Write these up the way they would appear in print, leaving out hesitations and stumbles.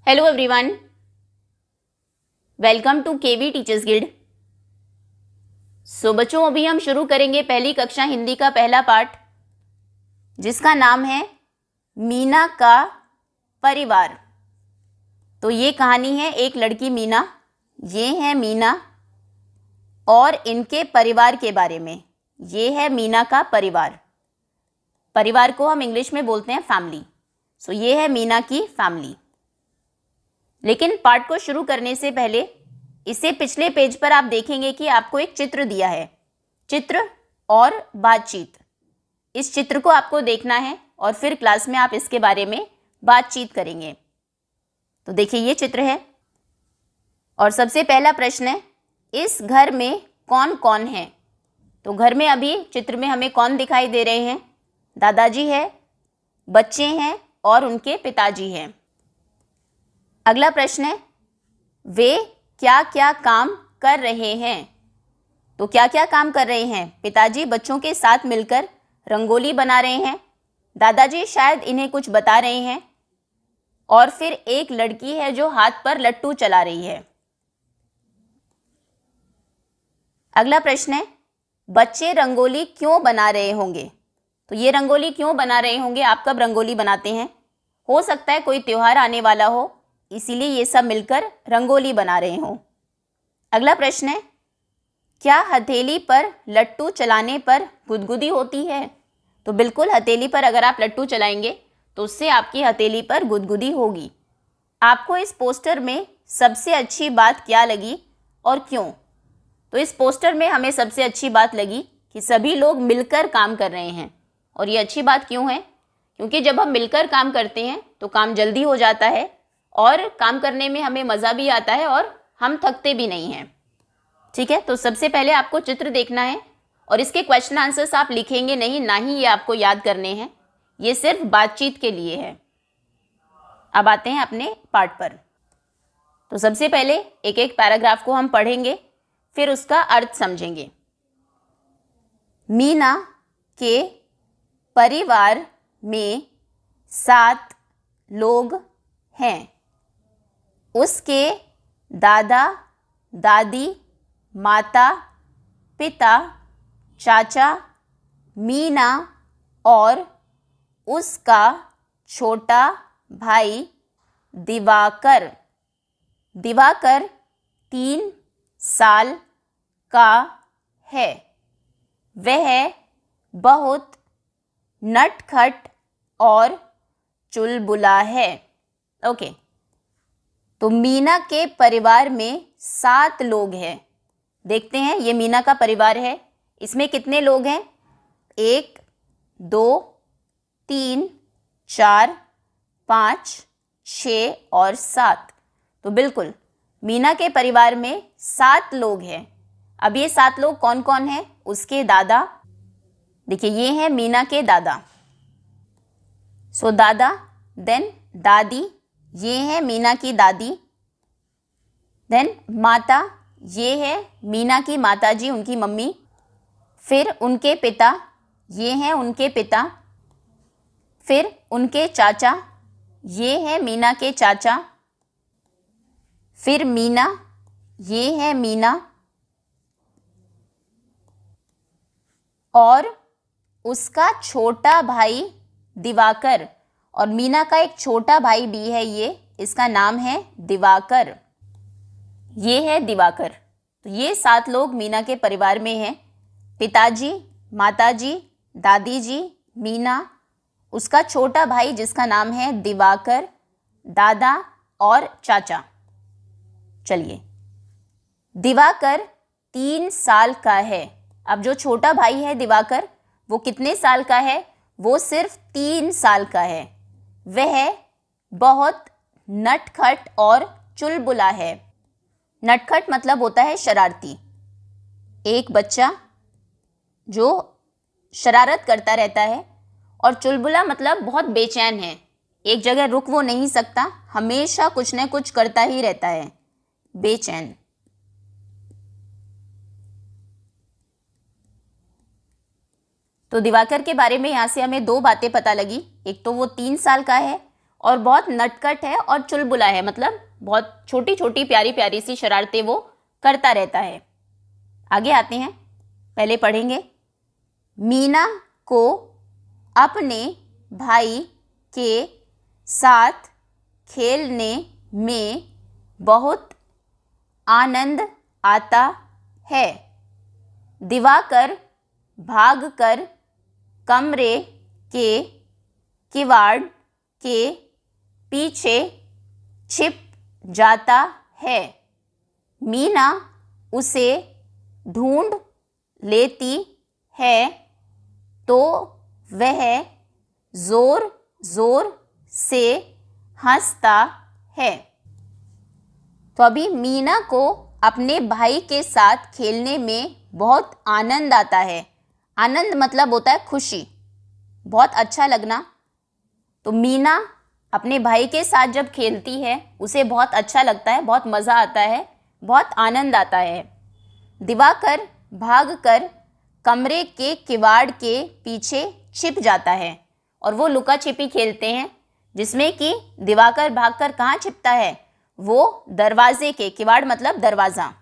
Hello everyone, welcome to KV teachers guild. So बच्चों, अभी हम शुरू करेंगे पहली कक्षा हिंदी का पहला पाठ, जिसका नाम है मीना का परिवार। तो ये कहानी है एक लड़की मीना, ये है मीना और इनके परिवार के बारे में। ये है मीना का परिवार। परिवार को हम इंग्लिश में बोलते हैं फैमिली। सो ये है मीना की फैमिली। लेकिन पाठ को शुरू करने से पहले इसे पिछले पेज पर आप देखेंगे कि आपको एक चित्र दिया है, चित्र और बातचीत। इस चित्र को आपको देखना है और फिर क्लास में आप इसके बारे में बातचीत करेंगे। तो देखिए, ये चित्र है और सबसे पहला प्रश्न है, इस घर में कौन कौन है? तो घर में अभी चित्र में हमें कौन दिखाई दे रहे हैं? दादाजी है, बच्चे हैं और उनके पिताजी हैं। अगला प्रश्न है, वे क्या क्या काम कर रहे हैं? तो क्या क्या काम कर रहे हैं? पिताजी बच्चों के साथ मिलकर रंगोली बना रहे हैं, दादाजी शायद इन्हें कुछ बता रहे हैं और फिर एक लड़की है जो हाथ पर लट्टू चला रही है। अगला प्रश्न है, बच्चे रंगोली क्यों बना रहे होंगे? तो ये रंगोली क्यों बना रहे होंगे? आप कब रंगोली बनाते हैं? हो सकता है कोई त्योहार आने वाला हो, इसीलिए ये सब मिलकर रंगोली बना रहे हों। अगला प्रश्न है, क्या हथेली पर लट्टू चलाने पर गुदगुदी होती है? तो बिल्कुल, हथेली पर अगर आप लट्टू चलाएंगे तो उससे आपकी हथेली पर गुदगुदी होगी। आपको इस पोस्टर में सबसे अच्छी बात क्या लगी और क्यों? तो इस पोस्टर में हमें सबसे अच्छी बात लगी कि सभी लोग मिलकर काम कर रहे हैं। और ये अच्छी बात क्यों है? क्योंकि जब हम मिलकर काम करते हैं तो काम जल्दी हो जाता है और काम करने में हमें मज़ा भी आता है और हम थकते भी नहीं हैं। ठीक है, तो सबसे पहले आपको चित्र देखना है और इसके क्वेश्चन आंसर्स आप लिखेंगे नहीं, ना ही ये आपको याद करने हैं। ये सिर्फ बातचीत के लिए है। अब आते हैं अपने पाठ पर। तो सबसे पहले एक एक पैराग्राफ को हम पढ़ेंगे, फिर उसका अर्थ समझेंगे। मीना के परिवार में 7 लोग हैं। उसके दादा दादी, माता पिता, चाचा, मीना और उसका छोटा भाई दिवाकर। दिवाकर 3 साल का है। वह बहुत नटखट और चुलबुला है। ओके, तो मीना के परिवार में 7 लोग हैं। देखते हैं, ये मीना का परिवार है। इसमें कितने लोग हैं? 1, 2, 3, 4, 5, 6 और 7। तो बिल्कुल, मीना के परिवार में 7 लोग हैं। अब ये 7 लोग कौन कौन हैं? उसके दादा, देखिए ये हैं मीना के दादा। सो दादा, देन दादी, ये है मीना की दादी। देन माता, ये है मीना की माता जी, उनकी मम्मी। फिर उनके पिता, ये हैं उनके पिता। फिर उनके चाचा, ये है मीना के चाचा। फिर मीना, ये है मीना। और उसका छोटा भाई दिवाकर। और मीना का एक छोटा भाई भी है, ये इसका नाम है दिवाकर। ये है दिवाकर। तो ये 7 लोग मीना के परिवार में हैं। पिताजी, माताजी, दादी जी, मीना, उसका छोटा भाई जिसका नाम है दिवाकर, दादा और चाचा। चलिए, दिवाकर 3 साल का है। अब जो छोटा भाई है दिवाकर, वो कितने साल का है? वो सिर्फ 3 साल का है। वह बहुत नटखट और चुलबुला है। नटखट मतलब होता है शरारती। एक बच्चा जो शरारत करता रहता है। और चुलबुला मतलब बहुत बेचैन है, एक जगह रुक वो नहीं सकता, हमेशा कुछ न कुछ करता ही रहता है, बेचैन। तो दिवाकर के बारे में यहाँ से हमें 2 बातें पता लगी। एक तो वो 3 साल का है और बहुत नटखट है और चुलबुला है, मतलब बहुत छोटी छोटी प्यारी प्यारी सी शरारतें वो करता रहता है। आगे आते हैं, पहले पढ़ेंगे। मीना को अपने भाई के साथ खेलने में बहुत आनंद आता है। दिवाकर भागकर कमरे के किवाड़ के पीछे छिप जाता है। मीना उसे ढूंढ लेती है तो वह जोर जोर से हंसता है। तो अभी मीना को अपने भाई के साथ खेलने में बहुत आनंद आता है। आनंद मतलब होता है खुशी, बहुत अच्छा लगना। तो मीना अपने भाई के साथ जब खेलती है उसे बहुत अच्छा लगता है, बहुत मज़ा आता है, बहुत आनंद आता है। दिवाकर भागकर कमरे के किवाड़ के पीछे छिप जाता है और वो लुका छिपी खेलते हैं, जिसमें कि दिवाकर भागकर कहाँ छिपता है, वो दरवाजे के, किवाड़ मतलब दरवाज़ा,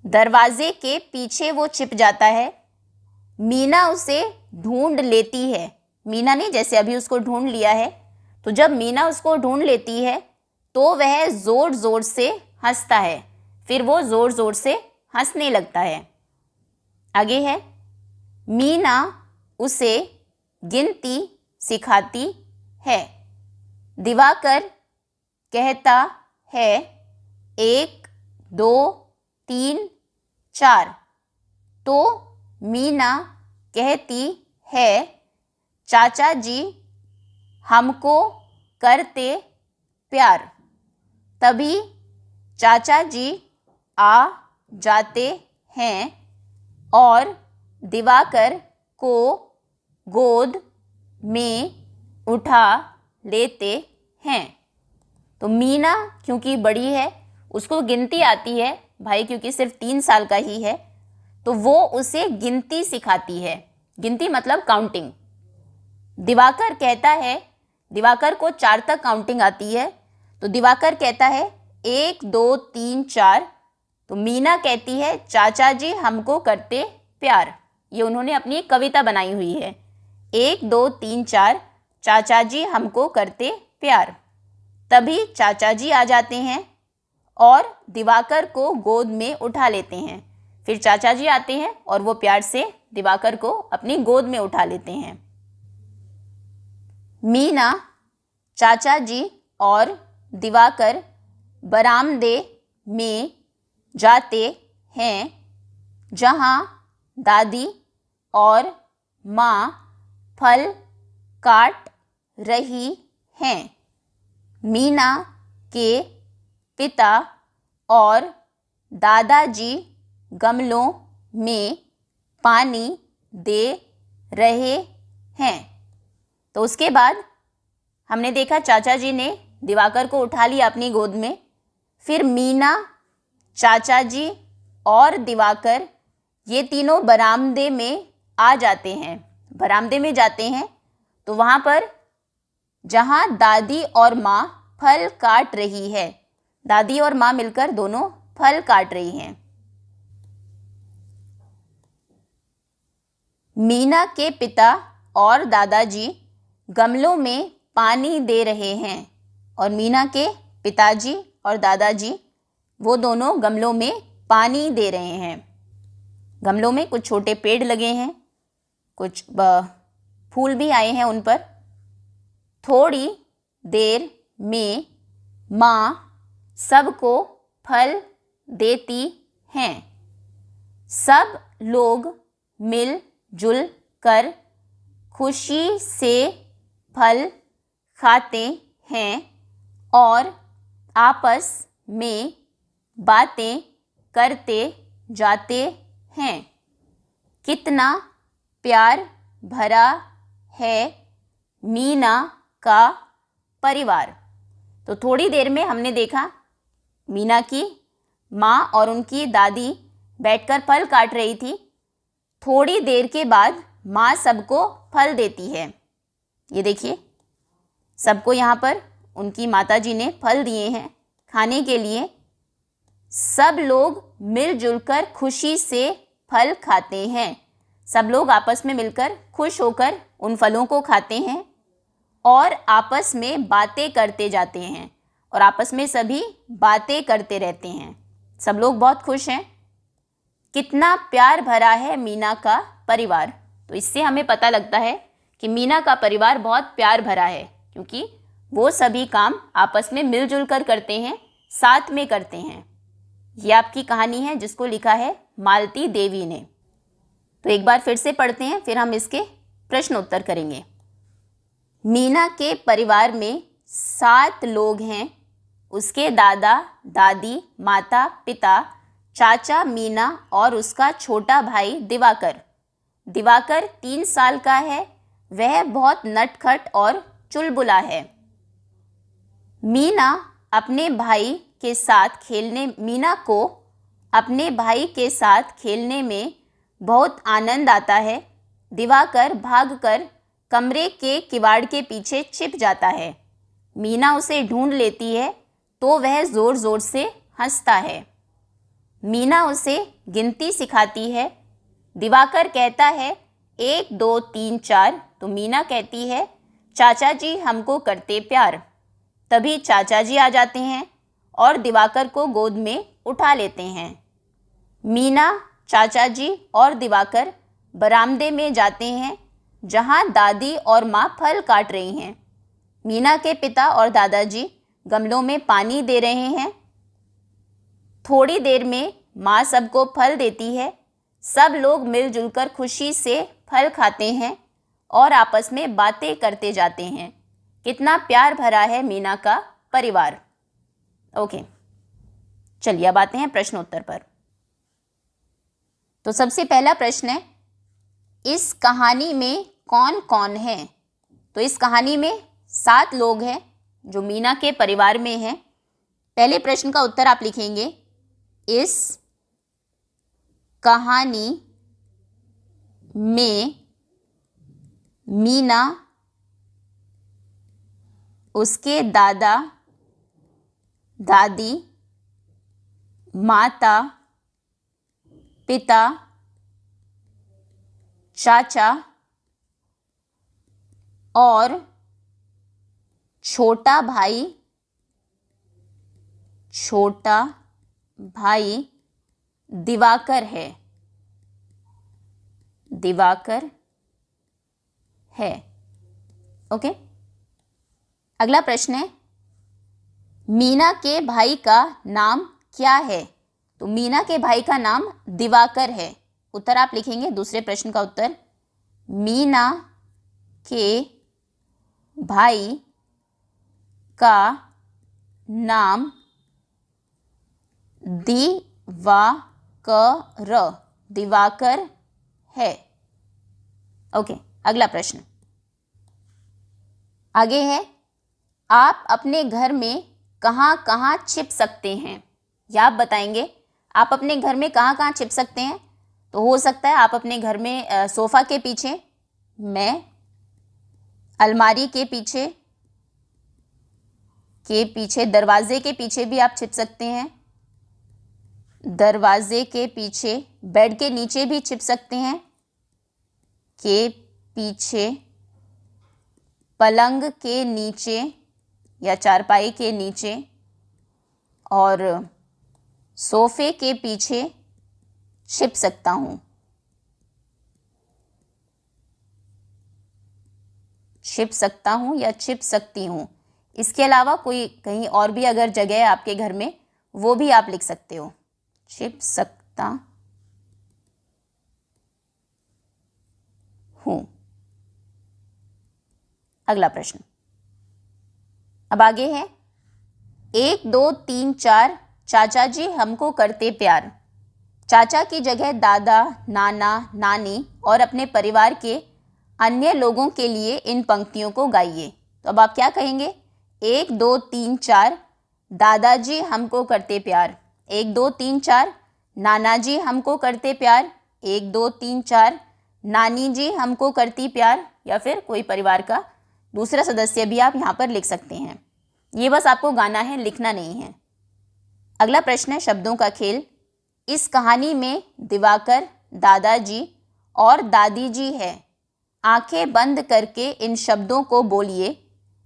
दरवाजे के पीछे वो छिप जाता है। मीना उसे ढूंढ लेती है। मीना ने जैसे अभी उसको ढूंढ लिया है, तो जब मीना उसको ढूंढ लेती है तो वह ज़ोर ज़ोर से हंसता है। फिर वो ज़ोर ज़ोर से हंसने लगता है। आगे है, मीना उसे गिनती सिखाती है। दिवाकर कहता है 1 2 3 4, तो मीना कहती है चाचा जी हमको करते प्यार। तभी चाचा जी आ जाते हैं और दिवाकर को गोद में उठा लेते हैं। तो मीना क्योंकि बड़ी है, उसको गिनती आती है, भाई क्योंकि सिर्फ 3 साल का ही है, तो वो उसे गिनती सिखाती है। गिनती मतलब काउंटिंग। दिवाकर कहता है, दिवाकर को 4 तक काउंटिंग आती है, तो दिवाकर कहता है 1 2 3 4, तो मीना कहती है चाचा जी हमको करते प्यार। ये उन्होंने अपनी एक कविता बनाई हुई है, 1 2 3 4 चाचा जी हमको करते प्यार। तभी चाचा जी आ जाते हैं और दिवाकर को गोद में उठा लेते हैं। फिर चाचा जी आते हैं और वो प्यार से दिवाकर को अपनी गोद में उठा लेते हैं। मीना, चाचा जी और दिवाकर बरामदे में जाते हैं, जहाँ दादी और माँ फल काट रही हैं। मीना के पिता और दादाजी गमलों में पानी दे रहे हैं। तो उसके बाद हमने देखा चाचा जी ने दिवाकर को उठा लिया अपनी गोद में। फिर मीना, चाचा जी और दिवाकर ये तीनों बरामदे में आ जाते हैं। बरामदे में जाते हैं तो वहाँ पर जहाँ दादी और माँ फल काट रही है, दादी और माँ मिलकर दोनों फल काट रही हैं। मीना के पिता और दादाजी गमलों में पानी दे रहे हैं और मीना के पिताजी और दादाजी वो दोनों गमलों में पानी दे रहे हैं। गमलों में कुछ छोटे पेड़ लगे हैं, कुछ फूल भी आए हैं उन पर। थोड़ी देर में माँ सबको फल देती हैं। सब लोग मिलजुल कर खुशी से फल खाते हैं और आपस में बातें करते जाते हैं। कितना प्यार भरा है मीना का परिवार। तो थोड़ी देर में हमने देखा मीना की माँ और उनकी दादी बैठकर फल काट रही थी। थोड़ी देर के बाद माँ सबको फल देती है। ये देखिए, सबको यहाँ पर उनकी माताजी ने फल दिए हैं खाने के लिए। सब लोग मिलजुल कर खुशी से फल खाते हैं। सब लोग आपस में मिलकर खुश होकर उन फलों को खाते हैं और आपस में बातें करते जाते हैं, और आपस में सभी बातें करते रहते हैं। सब लोग बहुत खुश हैं। कितना प्यार भरा है मीना का परिवार। तो इससे हमें पता लगता है कि मीना का परिवार बहुत प्यार भरा है, क्योंकि वो सभी काम आपस में मिलजुल कर करते हैं, साथ में करते हैं। ये आपकी कहानी है जिसको लिखा है मालती देवी ने। तो एक बार फिर से पढ़ते हैं, फिर हम इसके प्रश्न उत्तर करेंगे। मीना के परिवार में 7 लोग हैं। उसके दादा दादी, माता पिता, चाचा मीना और उसका छोटा भाई दिवाकर। दिवाकर 3 साल का है। वह बहुत नटखट और चुलबुला है। मीना को अपने भाई के साथ खेलने में बहुत आनंद आता है। दिवाकर भागकर कमरे के किवाड़ के पीछे छिप जाता है। मीना उसे ढूंढ लेती है तो वह ज़ोर ज़ोर से हंसता है। मीना उसे गिनती सिखाती है। दिवाकर कहता है 1 2 3 4, तो मीना कहती है चाचा जी हमको करते प्यार। तभी चाचा जी आ जाते हैं और दिवाकर को गोद में उठा लेते हैं। मीना, चाचा जी और दिवाकर बरामदे में जाते हैं जहां दादी और माँ फल काट रही हैं। मीना के पिता और दादाजी गमलों में पानी दे रहे हैं। थोड़ी देर में माँ सबको फल देती है। सब लोग मिलजुल कर खुशी से फल खाते हैं और आपस में बातें करते जाते हैं। कितना प्यार भरा है मीना का परिवार। ओके, चलिए अब आते हैं प्रश्न उत्तर पर। तो सबसे पहला प्रश्न है, इस कहानी में कौन कौन है? तो इस कहानी में 7 लोग हैं जो मीना के परिवार में हैं। पहले प्रश्न का उत्तर आप लिखेंगे, इस कहानी में मीना, उसके दादा दादी, माता पिता, चाचा और छोटा भाई दिवाकर है। ओके, अगला प्रश्न है, मीना के भाई का नाम क्या है? तो मीना के भाई का नाम दिवाकर है। उत्तर आप लिखेंगे, दूसरे प्रश्न का उत्तर, मीना के भाई का नाम दिवाकर है। ओके, अगला प्रश्न आगे है, आप अपने घर में कहाँ कहाँ छिप सकते हैं? या आप बताएंगे आप अपने घर में कहाँ कहाँ छिप सकते हैं। तो हो सकता है आप अपने घर में सोफ़ा के पीछे, मैं अलमारी के पीछे, दरवाजे के पीछे भी आप छिप सकते हैं। दरवाजे के पीछे, बेड के नीचे भी छिप सकते हैं, के पीछे, पलंग के नीचे या चारपाई के नीचे, और सोफे के पीछे छिप सकता हूँ। छिप सकता हूँ या छिप सकती हूँ। इसके अलावा कोई कहीं और भी अगर जगह है आपके घर में, वो भी आप लिख सकते हो। छिप सकता हूँ। अगला प्रश्न अब आगे है, 1 2 3 4, चाचा जी हमको करते प्यार। चाचा की जगह दादा, नाना, नानी और अपने परिवार के अन्य लोगों के लिए इन पंक्तियों को गाइए। तो अब आप क्या कहेंगे? 1 2 3 4, दादाजी हमको करते प्यार। 1 2 3 4, नाना जी हमको करते प्यार। 1 2 3 4, नानी जी हमको करती प्यार, या फिर कोई परिवार का दूसरा सदस्य भी आप यहाँ पर लिख सकते हैं। ये बस आपको गाना है, लिखना नहीं है। अगला प्रश्न है शब्दों का खेल। इस कहानी में दिवाकर, दादाजी और दादी जी है। आंखें बंद करके इन शब्दों को बोलिए,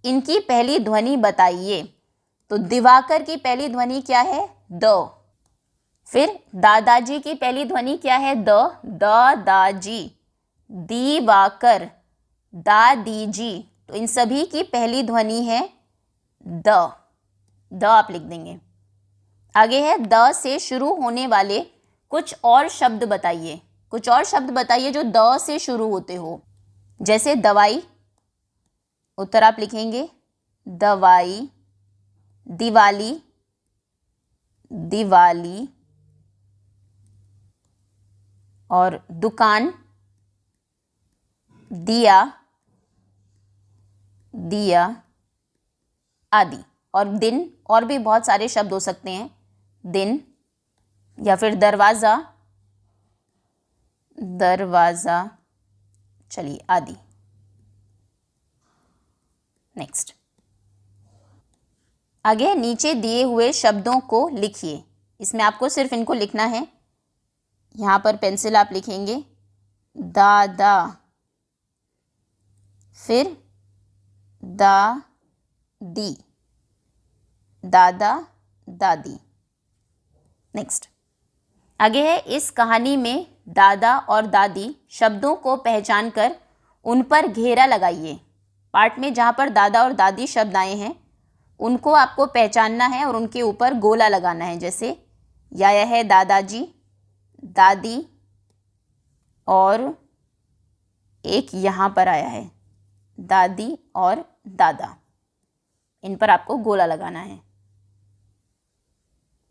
इनकी पहली ध्वनि बताइए। तो दिवाकर की पहली ध्वनि क्या है? द। फिर दादाजी की पहली ध्वनि क्या है? द, दादाजी। दिवाकर, दादी जी, तो इन सभी की पहली ध्वनि है द आप लिख देंगे। आगे है द से शुरू होने वाले कुछ और शब्द बताइए। कुछ और शब्द बताइए जो द से शुरू होते हो। जैसे दवाई, उत्तर आप लिखेंगे दवाई। दिवाली, दिवाली। और दुकान, दिया, दिया आदि। और दिन, और भी बहुत सारे शब्द हो सकते हैं, दिन। या फिर दरवाज़ा, दरवाज़ा, चलिए आदि। नेक्स्ट, आगे नीचे दिए हुए शब्दों को लिखिए। इसमें आपको सिर्फ इनको लिखना है। यहाँ पर पेंसिल आप लिखेंगे दादा, फिर दादी, दादा, दादी। नेक्स्ट, आगे है इस कहानी में दादा और दादी शब्दों को पहचान कर उन पर घेरा लगाइए। पार्ट में जहाँ पर दादा और दादी शब्द आए हैं उनको आपको पहचानना है और उनके ऊपर गोला लगाना है। जैसे यह है दादाजी, दादी, और एक यहाँ पर आया है दादी और दादा। इन पर आपको गोला लगाना है।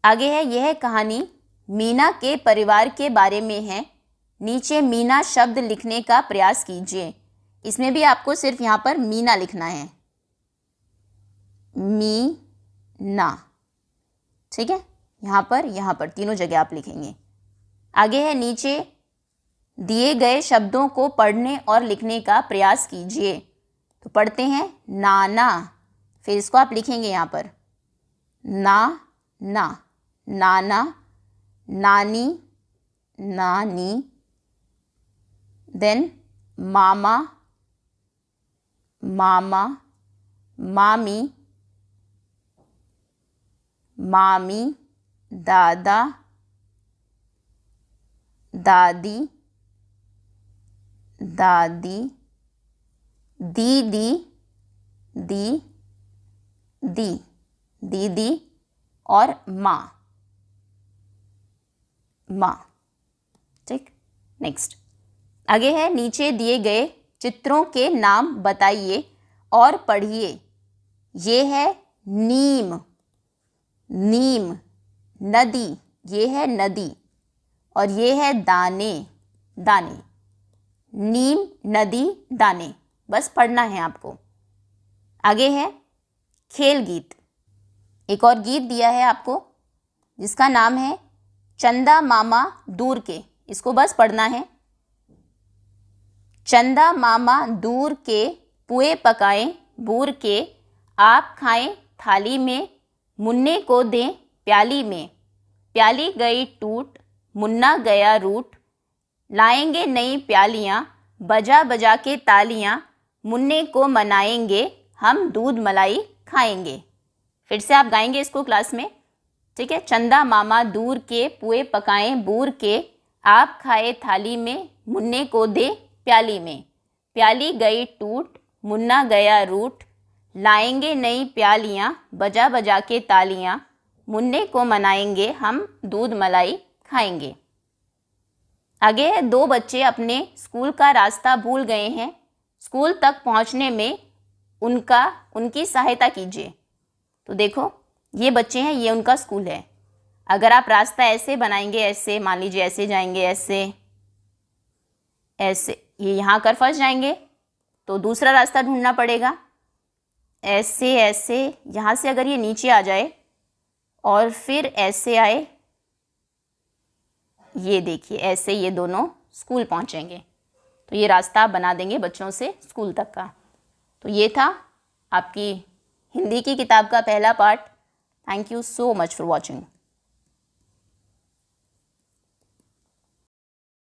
आगे है यह कहानी मीना के परिवार के बारे में है। नीचे मीना शब्द लिखने का प्रयास कीजिए। इसमें भी आपको सिर्फ यहाँ पर मीना लिखना है, मीना। ठीक है, यहाँ पर तीनों जगह आप लिखेंगे। आगे है नीचे दिए गए शब्दों को पढ़ने और लिखने का प्रयास कीजिए। तो पढ़ते हैं नाना, फिर इसको आप लिखेंगे यहाँ पर ना, नाना, नानी, नानी। देन मामा, मामा, मामी, मामी। दादा, दादी, दादी। दीदी, दीदी। और माँ, ठीक। नेक्स्ट, आगे है नीचे दिए गए चित्रों के नाम बताइए और पढ़िए। ये है नीम, नदी, ये है नदी। और ये है दाने, नीम, नदी, दाने। बस पढ़ना है आपको। आगे है खेल गीत। एक और गीत दिया है आपको जिसका नाम है चंदा मामा दूर के। इसको बस पढ़ना है। चंदा मामा दूर के, पुए पकाएं बूर के। आप खाएं थाली में, मुन्ने को दें प्याली में। प्याली गई टूट, मुन्ना गया रूठ। लाएंगे नई प्यालियाँ, बजा बजा के तालियाँ। मुन्ने को मनाएंगे, हम दूध मलाई खाएंगे। फिर से आप गाएंगे इसको क्लास में, ठीक है। चंदा मामा दूर के, पुए पकाएं बूर के। आप खाए थाली में, मुन्ने को दे प्याली में। प्याली गई टूट, मुन्ना गया रूठ। लाएंगे नई प्यालियाँ, बजा बजा के तालियाँ। मुन्ने को मनाएंगे, हम दूध मलाई खाएंगे। आगे है दो बच्चे अपने स्कूल का रास्ता भूल गए हैं। स्कूल तक पहुंचने में उनकी सहायता कीजिए। तो देखो ये बच्चे हैं, ये उनका स्कूल है। अगर आप रास्ता ऐसे बनाएंगे, ऐसे मान लीजिए, ऐसे जाएंगे, ऐसे ये यहाँ कर फंस जाएंगे तो दूसरा रास्ता ढूंढना पड़ेगा। ऐसे यहाँ से अगर ये नीचे आ जाए और फिर ऐसे आए, ये देखिए ऐसे ये दोनों स्कूल पहुँचेंगे। तो ये रास्ता आप बना देंगे बच्चों से स्कूल तक का। तो ये था आपकी हिंदी की किताब का पहला part. Thank you so much for watching.